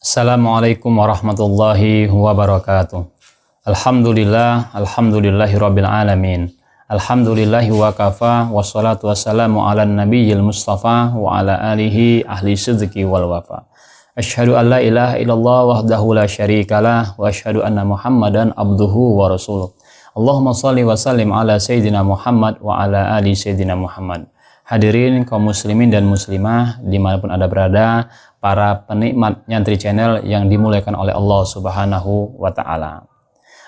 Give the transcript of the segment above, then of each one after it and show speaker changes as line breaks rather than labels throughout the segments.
Assalamualaikum warahmatullahi wabarakatuh. Alhamdulillahi rabbil alamin. Alhamdulillahi wa kafa, wassalatu wassalamu ala nabiyyil mustafa wa ala alihi ahli sidqi wal wafa. Asyhadu an la ilaha illallah wahdahu la syarikalah wa asyhadu anna Muhammadan abduhu wa rasuluh. Allahumma shalli wa sallim ala sayyidina Muhammad wa ala ali sayyidina Muhammad. Hadirin kaum muslimin dan muslimah dimanapun Anda berada, para penikmat Nyantri Channel yang dimuliakan oleh Allah Subhanahu wa Ta'ala.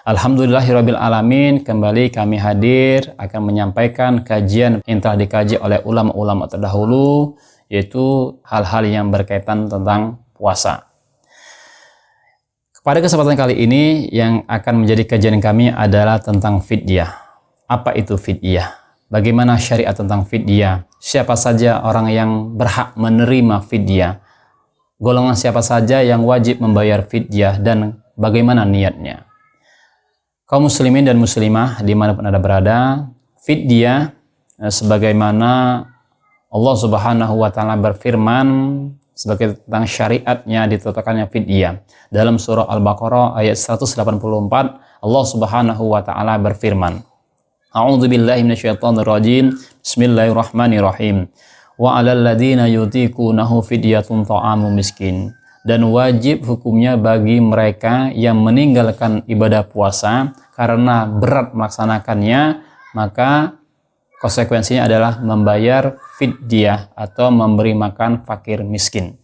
Alhamdulillahirabbil alamin, kembali kami hadir akan menyampaikan kajian yang telah dikaji oleh ulama-ulama terdahulu, yaitu hal-hal yang berkaitan tentang puasa. Pada kesempatan kali ini yang akan menjadi kajian kami adalah tentang fidyah. Apa itu fidyah? Bagaimana syariat tentang fidyah? Siapa saja orang yang berhak menerima fidyah? Golongan siapa saja yang wajib membayar fidyah dan bagaimana niatnya? Kaum muslimin dan muslimah dimanapun Anda berada, fidyah sebagaimana Allah Subhanahu wa Ta'ala berfirman sebagai tentang syariatnya ditetapkannya fidyah. Dalam surah Al-Baqarah ayat 184, Allah Subhanahu wa Ta'ala berfirman, A'udzu billahi minasyaitonir rajim. Bismillahirrahmanirrahim. Wa 'alal ladzina yutiqunahu fidyatun ta'amu miskin. Dan wajib hukumnya bagi mereka yang meninggalkan ibadah puasa karena berat melaksanakannya, maka konsekuensinya adalah membayar fidyah atau memberi makan fakir miskin.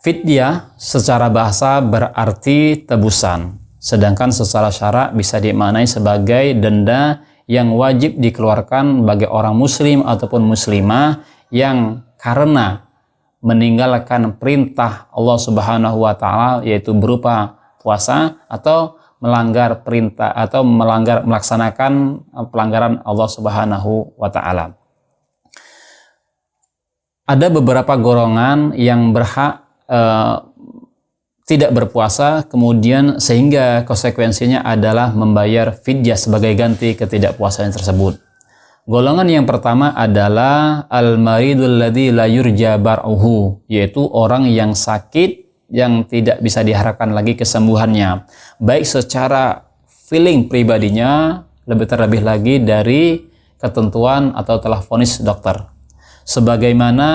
Fidyah secara bahasa berarti tebusan, sedangkan secara syara bisa dimaknai sebagai denda yang wajib dikeluarkan bagi orang muslim ataupun muslimah yang karena meninggalkan perintah Allah Subhanahu wa Ta'ala, yaitu berupa puasa, atau melanggar perintah atau melaksanakan pelanggaran Allah Subhanahu wa Ta'ala. Ada beberapa golongan yang berhak tidak berpuasa, kemudian sehingga konsekuensinya adalah membayar fidyah sebagai ganti ketidakpuasaan tersebut. Golongan yang pertama adalah al-maridul ladzi la yurja bar'uhu, yaitu orang yang sakit yang tidak bisa diharapkan lagi kesembuhannya, baik secara feeling pribadinya, terlebih lagi dari ketentuan atau telah vonis dokter. Sebagaimana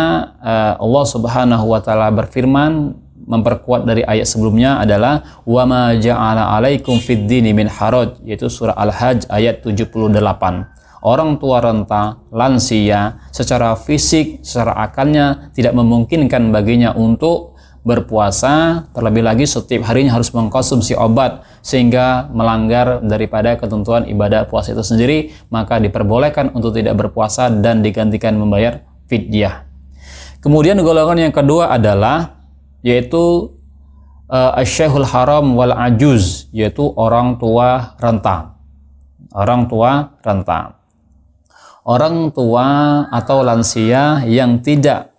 Allah Subhanahu wa Ta'ala berfirman, memperkuat dari ayat sebelumnya adalah wa ma ja'ala 'alaikum fid dini min haraj, yaitu surah Al-Hajj ayat 78. Orang tua renta, lansia, secara fisik, secara akalnya tidak memungkinkan baginya untuk berpuasa, terlebih lagi setiap harinya harus mengkonsumsi obat sehingga melanggar daripada ketentuan ibadah puasa itu sendiri, maka diperbolehkan untuk tidak berpuasa dan digantikan membayar fidyah. Kemudian golongan yang kedua adalah yaitu asy-syaikhul haram wal ajuz, yaitu orang tua renta. Orang tua renta. Orang tua atau lansia yang tidak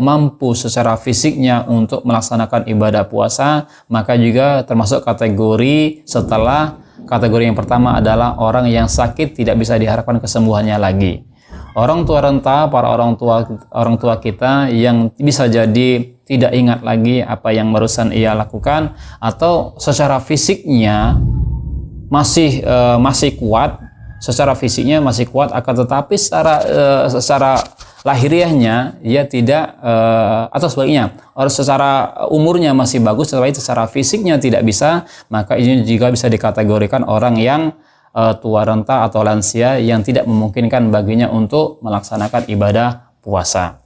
mampu secara fisiknya untuk melaksanakan ibadah puasa, maka juga termasuk kategori setelah kategori yang pertama adalah orang yang sakit tidak bisa diharapkan kesembuhannya lagi. Orang tua renta, para orang tua kita yang bisa jadi tidak ingat lagi apa yang barusan ia lakukan, atau secara fisiknya masih kuat, akan tetapi secara lahiriahnya ia tidak, atau sebaliknya, secara umurnya masih bagus tetapi secara fisiknya tidak bisa, maka ini juga bisa dikategorikan orang yang tua renta atau lansia yang tidak memungkinkan baginya untuk melaksanakan ibadah puasa.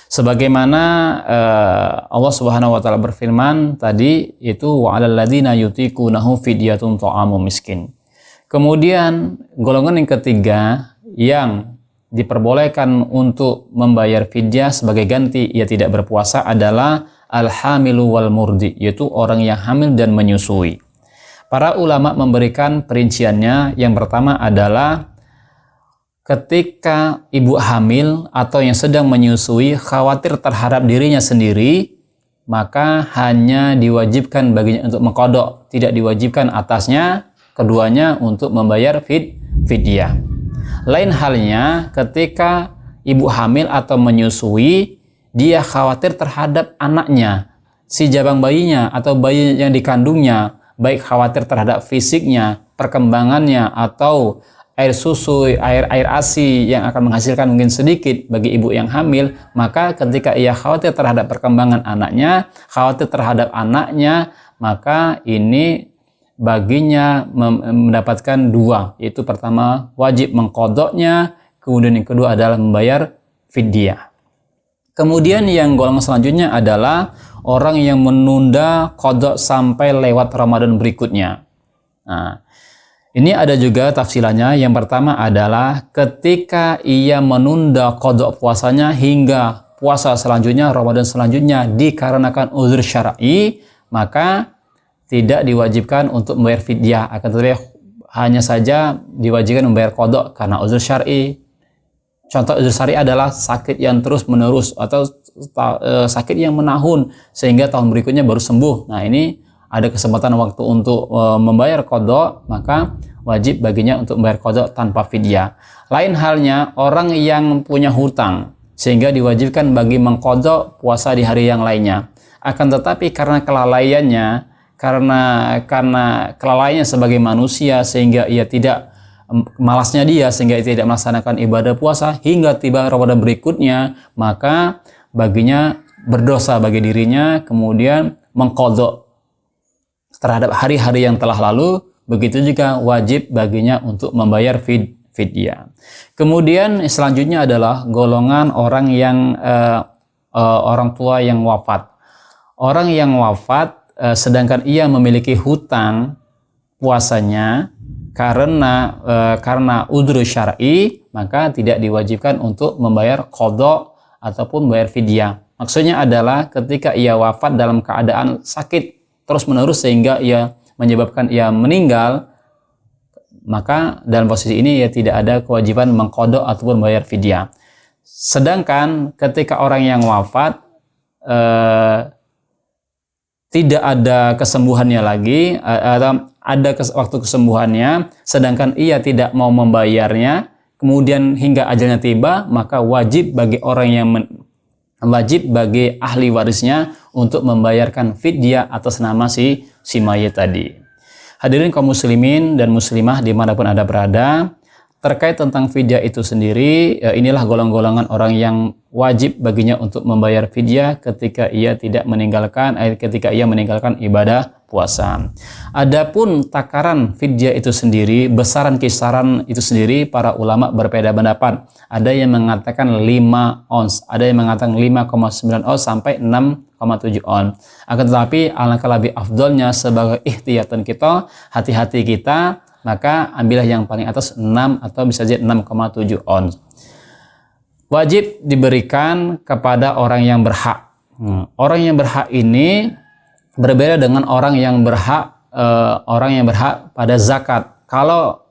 Sebagaimana Allah Subhanahu wa Ta'ala berfirman tadi, itu wa 'alal ladzina yutiqunahu fidyatun ta'amu miskin. Kemudian golongan yang ketiga yang diperbolehkan untuk membayar fidyah sebagai ganti ia tidak berpuasa adalah al-hamilu wal murdi, yaitu orang yang hamil dan menyusui. Para ulama memberikan perinciannya. Yang pertama adalah ketika ibu hamil atau yang sedang menyusui khawatir terhadap dirinya sendiri, maka hanya diwajibkan baginya untuk mengqadha, tidak diwajibkan atasnya keduanya untuk membayar fidyah. Lain halnya ketika ibu hamil atau menyusui, dia khawatir terhadap anaknya si jabang bayinya atau bayi yang dikandungnya, baik khawatir terhadap fisiknya, perkembangannya, atau air susu, air ASI yang akan menghasilkan mungkin sedikit bagi ibu yang hamil, maka ketika ia khawatir terhadap perkembangan anaknya, khawatir terhadap anaknya, maka ini baginya mendapatkan dua, yaitu pertama wajib mengqadha'nya, kemudian yang kedua adalah membayar fidyah. Kemudian yang golongan selanjutnya adalah orang yang menunda qadha sampai lewat Ramadan berikutnya. Nah, ini ada juga tafsilannya. Yang pertama adalah ketika ia menunda qadha puasanya hingga puasa selanjutnya, Ramadan selanjutnya, dikarenakan uzur syar'i, maka tidak diwajibkan untuk membayar fidyah, akan tetapi hanya saja diwajibkan membayar qadha karena uzur syar'i. Contoh uzur syar'i adalah sakit yang terus menerus atau sakit yang menahun sehingga tahun berikutnya baru sembuh. Nah, ini ada kesempatan waktu untuk membayar qadha, maka wajib baginya untuk membayar qadha tanpa fidyah. Lain halnya orang yang punya hutang sehingga diwajibkan bagi mengqadha puasa di hari yang lainnya. Akan tetapi karena kelalaiannya, karena kelalaiannya sebagai manusia sehingga ia tidak, malasnya dia sehingga ia tidak melaksanakan ibadah puasa hingga tiba Ramadan berikutnya, maka baginya berdosa bagi dirinya, kemudian mengqadha terhadap hari-hari yang telah lalu. Begitu juga wajib baginya untuk membayar fidyah. Kemudian selanjutnya adalah golongan orang yang orang tua yang wafat. Orang yang wafat sedangkan ia memiliki hutang puasanya karena udhur syar'i, maka tidak diwajibkan untuk membayar qadha ataupun membayar fidyah. Maksudnya adalah ketika ia wafat dalam keadaan sakit terus menerus sehingga ia menyebabkan ia meninggal, maka dalam posisi ini ia tidak ada kewajiban mengqadha ataupun membayar fidyah. Sedangkan ketika orang yang wafat tidak ada kesembuhannya lagi, atau ada waktu kesembuhannya, sedangkan ia tidak mau membayarnya, kemudian hingga ajalnya tiba, maka wajib bagi orang yang wajib bagi ahli warisnya untuk membayarkan fidyah atas nama si mayit tadi. Hadirin kaum muslimin dan muslimah dimanapun Anda berada, terkait tentang fidyah itu sendiri, inilah golongan-golongan orang yang wajib baginya untuk membayar fidyah ketika ia meninggalkan ibadah puasa. Adapun takaran fidyah itu sendiri, besaran kisaran itu sendiri, para ulama berbeda pendapat. Ada yang mengatakan 5 ons, ada yang mengatakan 5,9 ons sampai 6,7 ons. Akan tetapi alangkah lebih afdolnya sebagai ihtiyatan kita, hati-hati kita, maka ambillah yang paling atas 6 atau bisa jadi 6,7 ons. Wajib diberikan kepada orang yang berhak. Orang yang berhak ini berbeda dengan orang yang berhak pada zakat. Kalau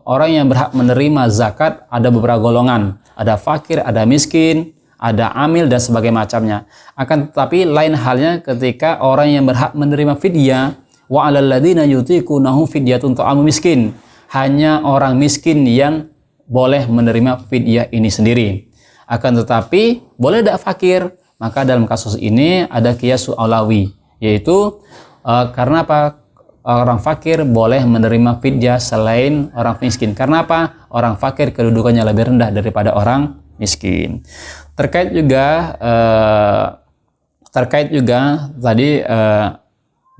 orang yang berhak menerima zakat ada beberapa golongan, ada fakir, ada miskin, ada amil dan sebagainya macamnya. Akan tetapi lain halnya ketika orang yang berhak menerima fidyah, wa 'alal ladzina yutiqunahu fidyatun ta'amu miskin. Hanya orang miskin yang boleh menerima fidyah ini sendiri. Akan tetapi boleh tidak fakir? Maka dalam kasus ini ada qiyasu aulawi, yaitu karena apa? Orang fakir boleh menerima fidyah selain orang miskin. Karena apa? Orang fakir kedudukannya lebih rendah daripada orang miskin. Terkait juga tadi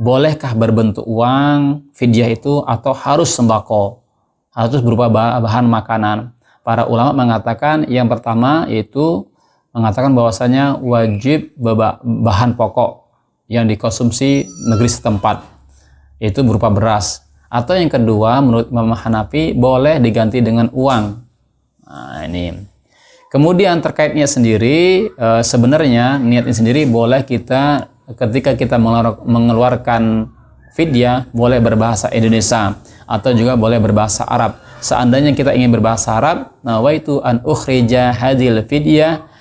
bolehkah berbentuk uang fidyah itu atau harus sembako, harus berupa bahan makanan? Para ulama mengatakan yang pertama yaitu mengatakan bahwasanya wajib bahan pokok yang dikonsumsi negeri setempat, yaitu berupa beras. Atau yang kedua menurut Imam Hanafi boleh diganti dengan uang. Nah, ini. Kemudian terkaitnya sendiri, sebenarnya niatnya sendiri boleh kita ketika kita mengeluarkan fidyah boleh berbahasa Indonesia atau juga boleh berbahasa Arab. Seandainya kita ingin berbahasa Arab, nawaitu an ukhrija hadhil fidyah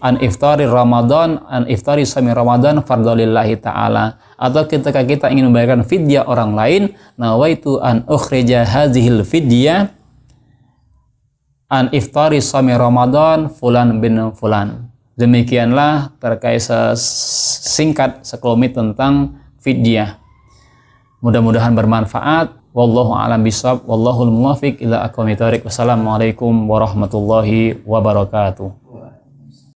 an iftari Ramadan an iftari shaumi Ramadan fardholillahi taala. Atau ketika kita ingin membayarkan fidyah orang lain, nawaitu an ukhrija hadhil fidyah an iftari shaumi Ramadan fulan bin fulan. Demikianlah terkait singkat sekelumit tentang fidyah. Mudah-mudahan bermanfaat. Wallahu a'lam bishawab. Wallahul muwaffiq ila aqwamit thoriq. Wassalamualaikum warahmatullahi wabarakatuh.